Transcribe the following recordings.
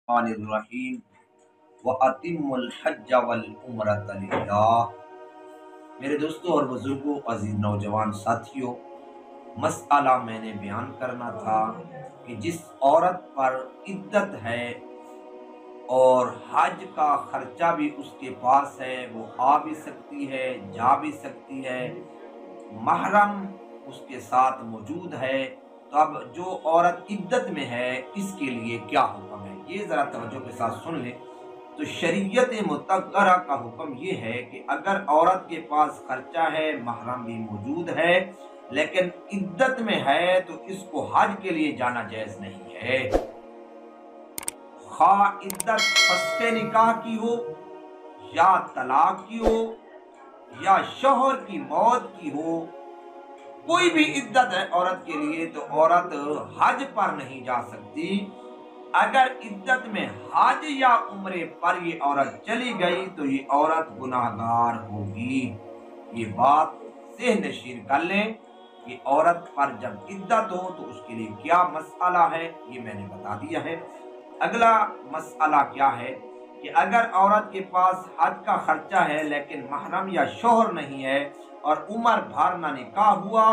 रहीम व अतिमुल हज्ज वल उम्रत लिल्लाह। मेरे दोस्तों और बुजुर्गों, अजीज नौजवान साथियों, मसला मैंने बयान करना था कि जिस औरत पर इद्दत है और हज का खर्चा भी उसके पास है, वो आ भी सकती है, जा भी सकती है, महरम उसके साथ मौजूद है, तो अब जो औरत इद्दत में है इसके लिए क्या हुक्म है, ये ज़रा तवज्जो के साथ सुन लें। तो शरीयत मुतहरा का हुक्म ये है कि अगर औरत के पास खर्चा है, महरम भी मौजूद है, लेकिन इद्दत में है, तो इसको हज के लिए जाना जायज़ नहीं है। खा इद्दत फस्के निकाह की हो, या तलाक की हो, या शोहर की मौत की हो, कोई भी इद्दत है औरत के लिए, तो औरत हज पर नहीं जा सकती। अगर इद्दत में हज या उम्रे पर ये औरत चली गई तो ये औरत गुनाहगार होगी। ये बात सेह नशीर कर लें कि औरत पर जब इद्दत हो तो उसके लिए क्या मसला है, ये मैंने बता दिया है। अगला मसला क्या है कि अगर औरत के पास हज का खर्चा है लेकिन महरम या शोहर नहीं है और उम्र भर ना निकाह हुआ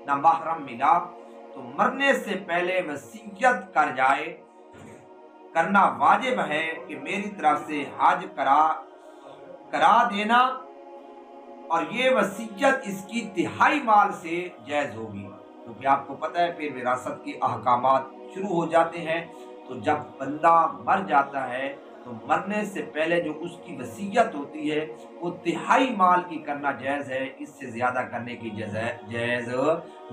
ना महरम मिला, तो मरने से पहले वसीयत कर जाए। करना वाजिब है कि मेरी तरफ से हज करा देना, और ये वसीयत इसकी तिहाई माल से जायज होगी, क्योंकि आपको पता है फिर विरासत के अहकामात शुरू हो जाते हैं। तो जब बंदा मर जाता है तो मरने से पहले जो उसकी वसीयत होती है वो तिहाई माल की करना जायज़ है, इससे ज़्यादा करने की जायज़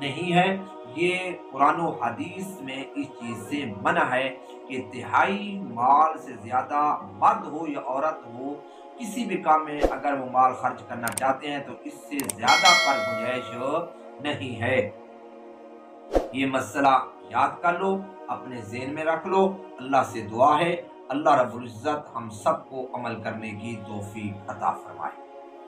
नहीं है। ये कुरान और हदीस में इस चीज़ से मना है कि तिहाई माल से ज़्यादा मर्द हो या औरत हो, किसी भी काम में अगर वो माल खर्च करना चाहते हैं तो इससे ज़्यादा पर गुंजाइश नहीं है। ये मसला याद कर लो, अपने ज़हन में रख लो। अल्लाह से दुआ है अल्लाह रब्बुल इज़्ज़त हम सबको अमल करने की तौफीक अता फरमाए।